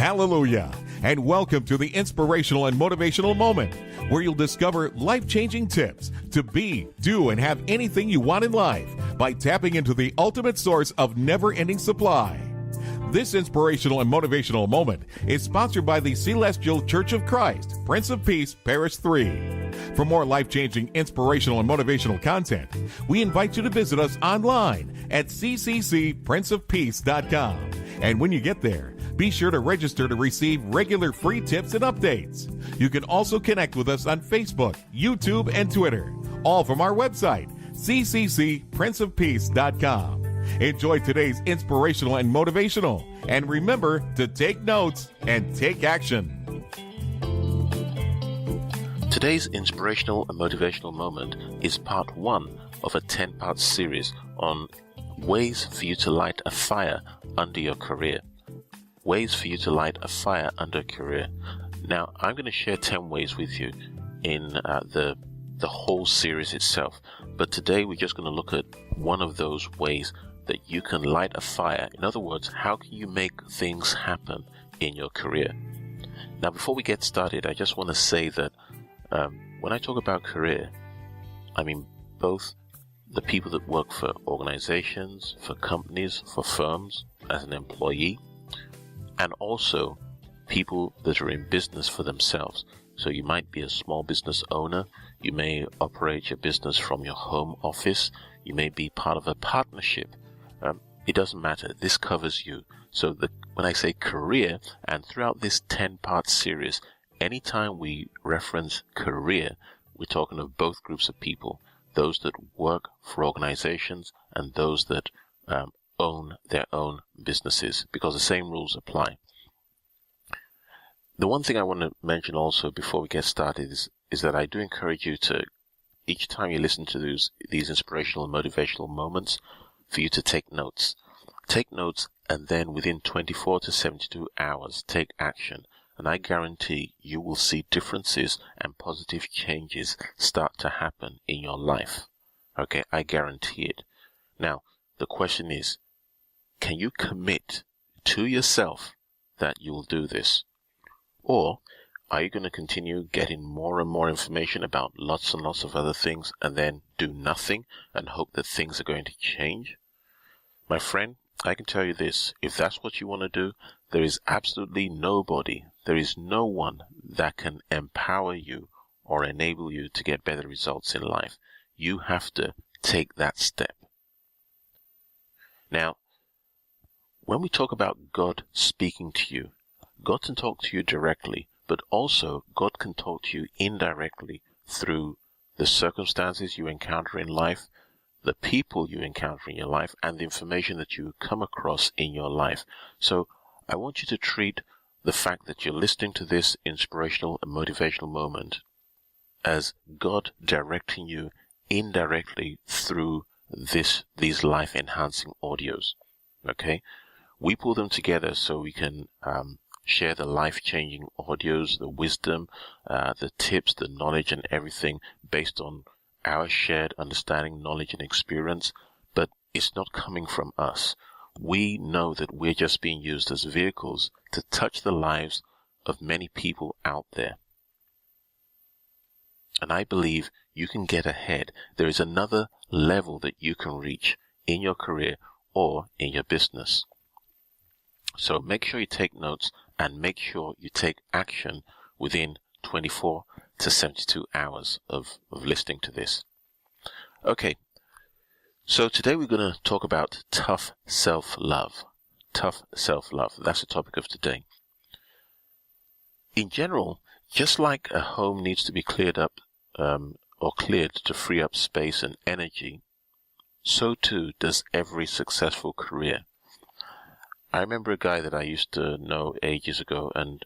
Hallelujah, and welcome to the inspirational and motivational moment, where you'll discover life-changing tips to be, do, and have anything you want in life by tapping into the ultimate source of never-ending supply. This inspirational and motivational moment is sponsored by the Celestial.Church.of.Christ, Prince of Peace, Parish 3. For more life-changing, inspirational, and motivational content, we invite you to visit us online at cccprinceofpeace.com. And when you get there, be sure to register to receive regular free tips and updates. You can also connect with us on Facebook, YouTube, and Twitter, all from our website, cccprinceofpeace.com. Enjoy today's inspirational and motivational, and remember to take notes and take action. Today's inspirational and motivational moment is part 1 of a 10-part series on ways for you to light a fire under your career. Ways for you to light a fire under a career. Now, I'm going to share 10 ways with you in the whole series itself, but today we're just going to look at one of those ways that you can light a fire. In other words, how can you make things happen in your career? Now, before we get started, I just want to say that when I talk about career, I mean both the people that work for organizations, for companies, for firms as an employee, and also people that are in business for themselves. So you might be a small business owner, you may operate your business from your home office, you may be part of a partnership. It doesn't matter, this covers you. So when I say career, and throughout this 10-part series, anytime we reference career, we're talking of both groups of people, those that work for organizations and those that own their own businesses, because the same rules apply. The one thing I want to mention also before we get started is that I do encourage you to, each time you listen to these inspirational and motivational moments, for you to take notes. Take notes, and then within 24 to 72 hours, take action. And I guarantee you will see differences and positive changes start to happen in your life. Okay, I guarantee it. Now, the question is, can you commit to yourself that you'll do this? Or are you going to continue getting more and more information about lots and lots of other things and then do nothing and hope that things are going to change? My friend, I can tell you this, if that's what you want to do, there is absolutely nobody, there is no one that can empower you or enable you to get better results in life. You have to take that step. Now, when we talk about God speaking to you, God can talk to you directly, but also God can talk to you indirectly through the circumstances you encounter in life, the people you encounter in your life, and the information that you come across in your life. So I want you to treat the fact that you're listening to this inspirational and motivational moment as God directing you indirectly through these life-enhancing audios. Okay? We pull them together so we can share the life-changing audios, the wisdom, the tips, the knowledge, and everything based on our shared understanding, knowledge, and experience, but it's not coming from us. We know that we're just being used as vehicles to touch the lives of many people out there. And I believe you can get ahead. There is another level that you can reach in your career or in your business. So make sure you take notes and make sure you take action within 24 to 72 hours of listening to this. Okay, so today we're going to talk about tough self-love. Tough self-love, that's the topic of today. In general, just like a home needs to be cleared up or cleared to free up space and energy, so too does every successful career. I remember a guy that I used to know ages ago, and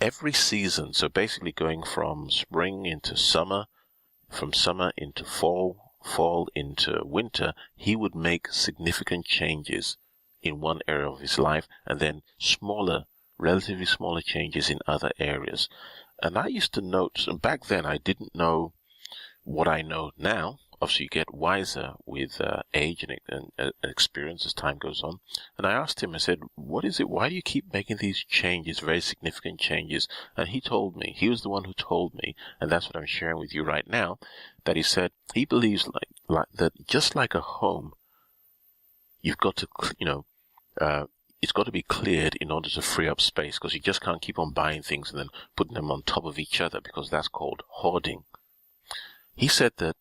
every season, so basically going from spring into summer, from summer into fall into winter, he would make significant changes in one area of his life and then relatively smaller changes in other areas. And I used to note, and back then I didn't know what I know now, obviously you get wiser with age and experience as time goes on. And I asked him, I said, what is it? Why do you keep making these changes, very significant changes? And he told me, he was the one who told me, and that's what I'm sharing with you right now, that he said he believes like that just like a home, you've got to, it's got to be cleared in order to free up space, because you just can't keep on buying things and then putting them on top of each other, because that's called hoarding. He said that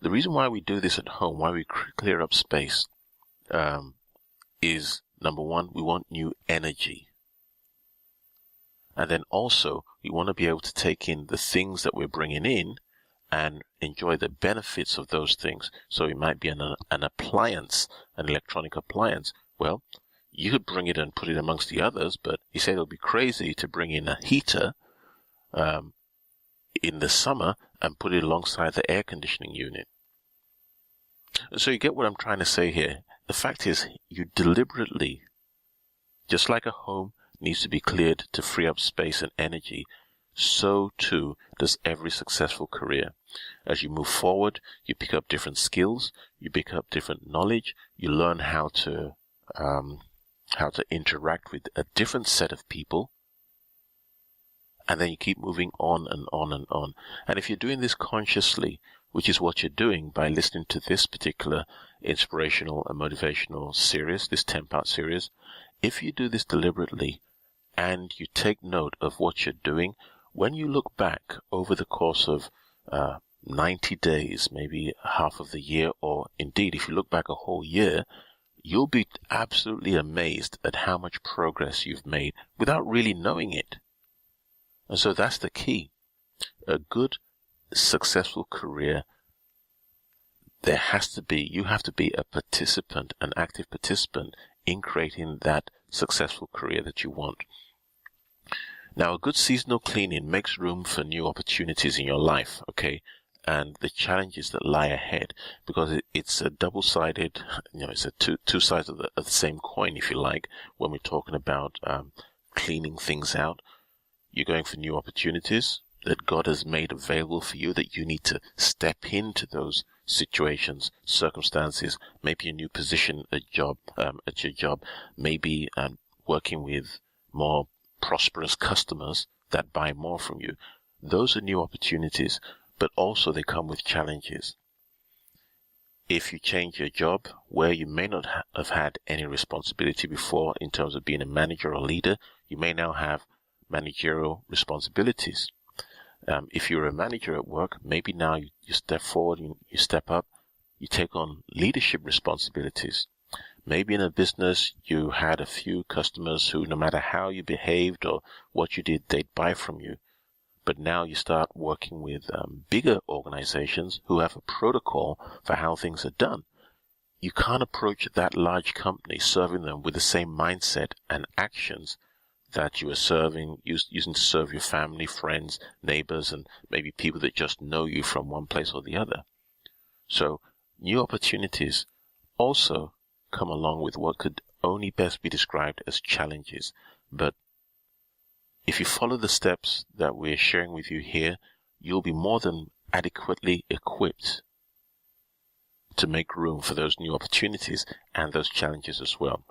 the reason why we do this at home, why we clear up space, is, number one, we want new energy. And then also, we want to be able to take in the things that we're bringing in and enjoy the benefits of those things. So it might be an appliance, an electronic appliance. Well, you could bring it and put it amongst the others, but he said it would be crazy to bring in a heater in the summer and put it alongside the air conditioning unit. So you get what I'm trying to say here. The fact is, you deliberately, just like a home needs to be cleared to free up space and energy, so too does every successful career. As you move forward, you pick up different skills, you pick up different knowledge, you learn how to interact with a different set of people, and then you keep moving on and on and on. And if you're doing this consciously, which is what you're doing by listening to this particular inspirational and motivational series, this 10-part series, if you do this deliberately and you take note of what you're doing, when you look back over the course of 90 days, maybe half of the year, or indeed if you look back a whole year, you'll be absolutely amazed at how much progress you've made without really knowing it. And so that's the key. A good, successful career, you have to be a participant, an active participant in creating that successful career that you want. Now, a good seasonal cleaning makes room for new opportunities in your life, okay? And the challenges that lie ahead, because it's a double-sided, it's a two sides of the same coin, if you like, when we're talking about cleaning things out. You're going for new opportunities that God has made available for you, that you need to step into those situations, circumstances, maybe a new position, at your job, maybe working with more prosperous customers that buy more from you. Those are new opportunities, but also they come with challenges. If you change your job where you may not have had any responsibility before in terms of being a manager or leader, you may now have managerial responsibilities. If you're a manager at work, maybe now you step forward, you step up, you take on leadership responsibilities. Maybe in a business you had a few customers who, no matter how you behaved or what you did, they'd buy from you. But now you start working with bigger organizations who have a protocol for how things are done. You can't approach that large company serving them with the same mindset and actions that you are using to serve your family, friends, neighbors, and maybe people that just know you from one place or the other. So new opportunities also come along with what could only best be described as challenges. But if you follow the steps that we're sharing with you here, you'll be more than adequately equipped to make room for those new opportunities and those challenges as well.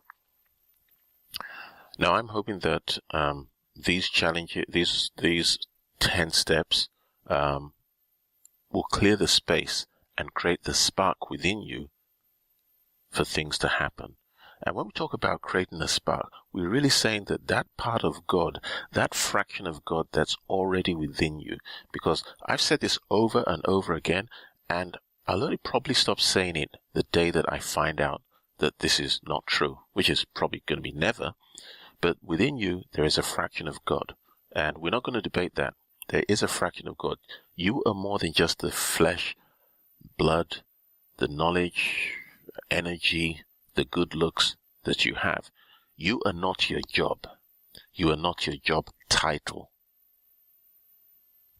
Now, I'm hoping that these challenges, these 10 steps, will clear the space and create the spark within you for things to happen. And when we talk about creating a spark, we're really saying that part of God, that fraction of God that's already within you. Because I've said this over and over again, and I'll only probably stop saying it the day that I find out that this is not true, which is probably going to be never. But within you, there is a fraction of God. And we're not going to debate that. There is a fraction of God. You are more than just the flesh, blood, the knowledge, energy, the good looks that you have. You are not your job. You are not your job title.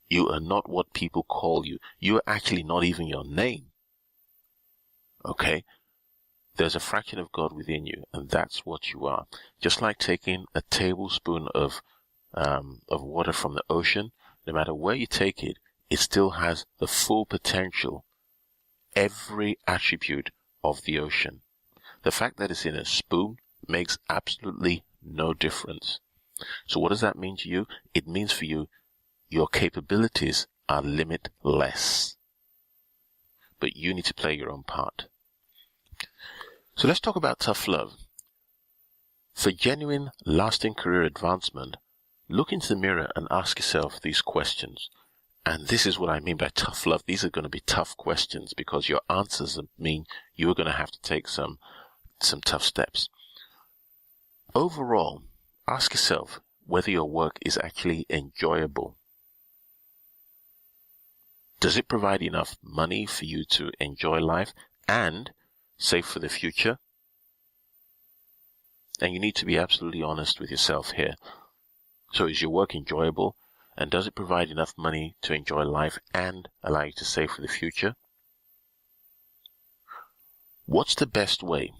You are not what people call you. You are actually not even your name. Okay? There's a fraction of God within you, and that's what you are. Just like taking a tablespoon of water from the ocean, no matter where you take it, it still has the full potential every attribute of the ocean. The fact that it's in a spoon makes absolutely no difference. So what does that mean to you? It means for you, your capabilities are limitless. But you need to play your own part. So let's talk about tough love. For genuine, lasting career advancement, look into the mirror and ask yourself these questions. And this is what I mean by tough love. These are going to be tough questions because your answers mean you are going to have to take some tough steps. Overall, ask yourself whether your work is actually enjoyable. Does it provide enough money for you to enjoy life and save for the future? And you need to be absolutely honest with yourself here. So is your work enjoyable? And does it provide enough money to enjoy life and allow you to save for the future? What's the best way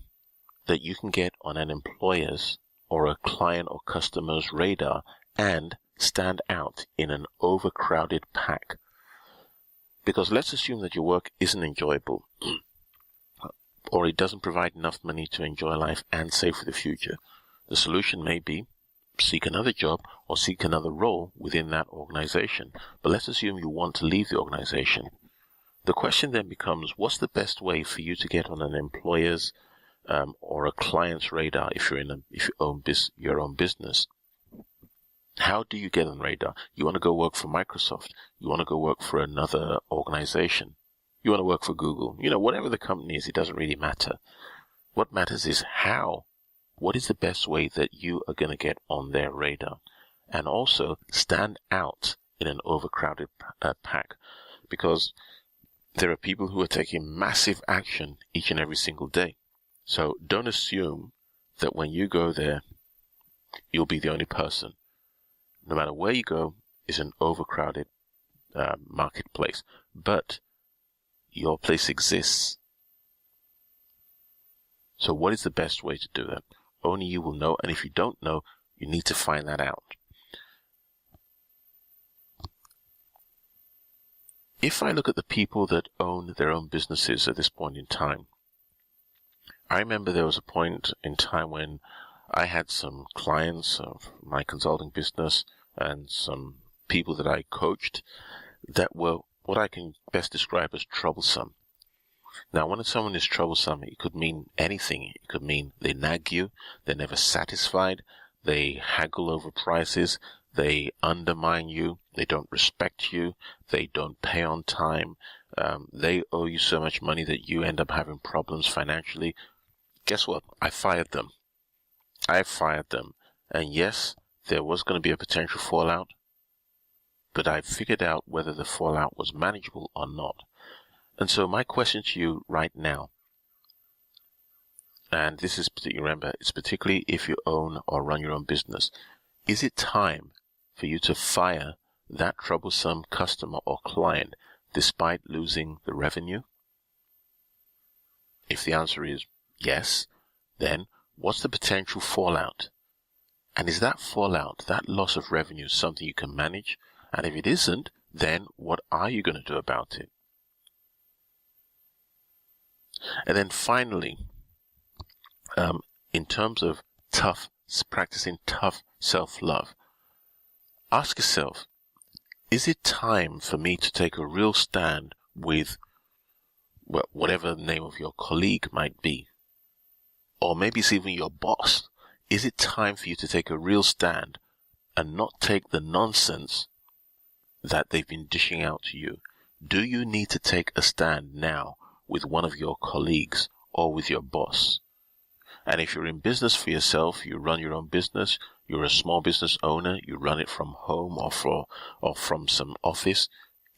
that you can get on an employer's or a client or customer's radar and stand out in an overcrowded pack? Because let's assume that your work isn't enjoyable or it doesn't provide enough money to enjoy life and save for the future. The solution may be seek another job or seek another role within that organization. But let's assume you want to leave the organization. The question then becomes, what's the best way for you to get on an employer's or a client's radar if you own your own business? How do you get on radar? You want to go work for Microsoft. You want to go work for another organization. You want to work for Google. Whatever the company is, it doesn't really matter. What matters is how. What is the best way that you are going to get on their radar? And also stand out in an overcrowded pack. Because there are people who are taking massive action each and every single day. So don't assume that when you go there, you'll be the only person. No matter where you go, it's an overcrowded marketplace. But your place exists. So what is the best way to do that? Only you will know, and if you don't know, you need to find that out. If I look at the people that own their own businesses at this point in time, I remember there was a point in time when I had some clients of my consulting business and some people that I coached that were what I can best describe as troublesome. Now, when someone is troublesome, it could mean anything. It could mean they nag you, they're never satisfied, they haggle over prices, they undermine you, they don't respect you, they don't pay on time, they owe you so much money that you end up having problems financially. Guess what? I fired them. And yes, there was going to be a potential fallout, but I figured out whether the fallout was manageable or not. And so my question to you right now, and this is, remember, it's particularly if you own or run your own business, is it time for you to fire that troublesome customer or client despite losing the revenue? If the answer is yes, then what's the potential fallout? And is that fallout, that loss of revenue, something you can manage? And if it isn't, then what are you going to do about it? And then finally, in terms of practicing tough self-love, ask yourself, is it time for me to take a real stand with whatever the name of your colleague might be? Or maybe it's even your boss. Is it time for you to take a real stand and not take the nonsense that they've been dishing out to you? Do you need to take a stand now with one of your colleagues or with your boss? And if you're in business for yourself, you run your own business, you're a small business owner, you run it from home or from some office,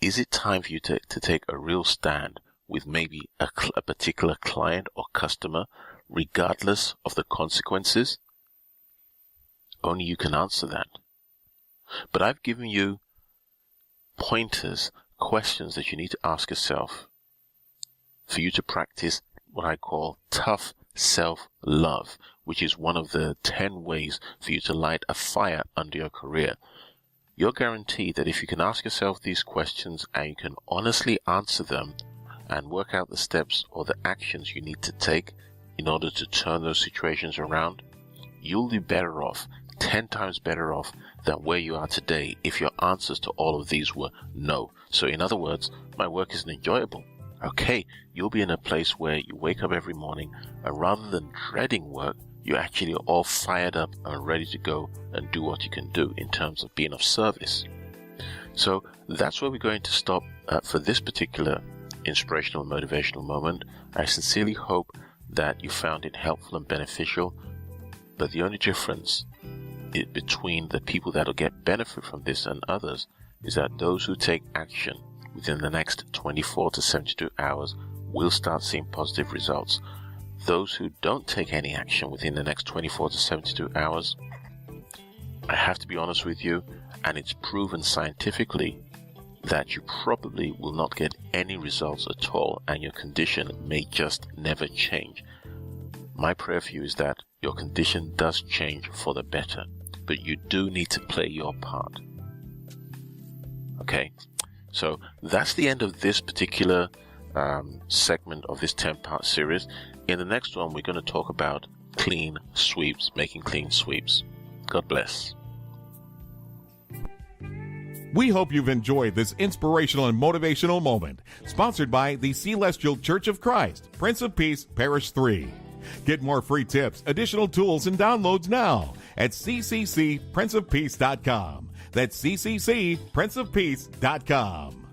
is it time for you to take a real stand with maybe a particular client or customer, regardless of the consequences? Only you can answer that. But I've given you pointers, questions that you need to ask yourself for you to practice what I call tough self-love, which is one of the 10 ways for you to light a fire under your career. You're guaranteed that if you can ask yourself these questions and you can honestly answer them, and work out the steps or the actions you need to take in order to turn those situations around, you'll be better off, 10 times better off than where you are today if your answers to all of these were no. So in other words, my work isn't enjoyable. Okay, you'll be in a place where you wake up every morning and rather than dreading work, you're actually all fired up and ready to go and do what you can do in terms of being of service. So that's where we're going to stop for this particular inspirational and motivational moment. I sincerely hope that you found it helpful and beneficial, but the only difference between the people that will get benefit from this and others is that those who take action within the next 24 to 72 hours will start seeing positive results. Those who don't take any action within the next 24 to 72 hours, I have to be honest with you, and it's proven scientifically that you probably will not get any results at all, and your condition may just never change. My prayer for you is that your condition does change for the better, but you do need to play your part. Okay, so that's the end of this particular segment of this 10-part series. In the next one, we're going to talk about clean sweeps, making clean sweeps. God bless. We hope you've enjoyed this inspirational and motivational moment, sponsored by the Celestial Church of Christ, Prince of Peace, Parish 3. Get more free tips, additional tools, and downloads now at cccprinceofpeace.com. That's cccprinceofpeace.com.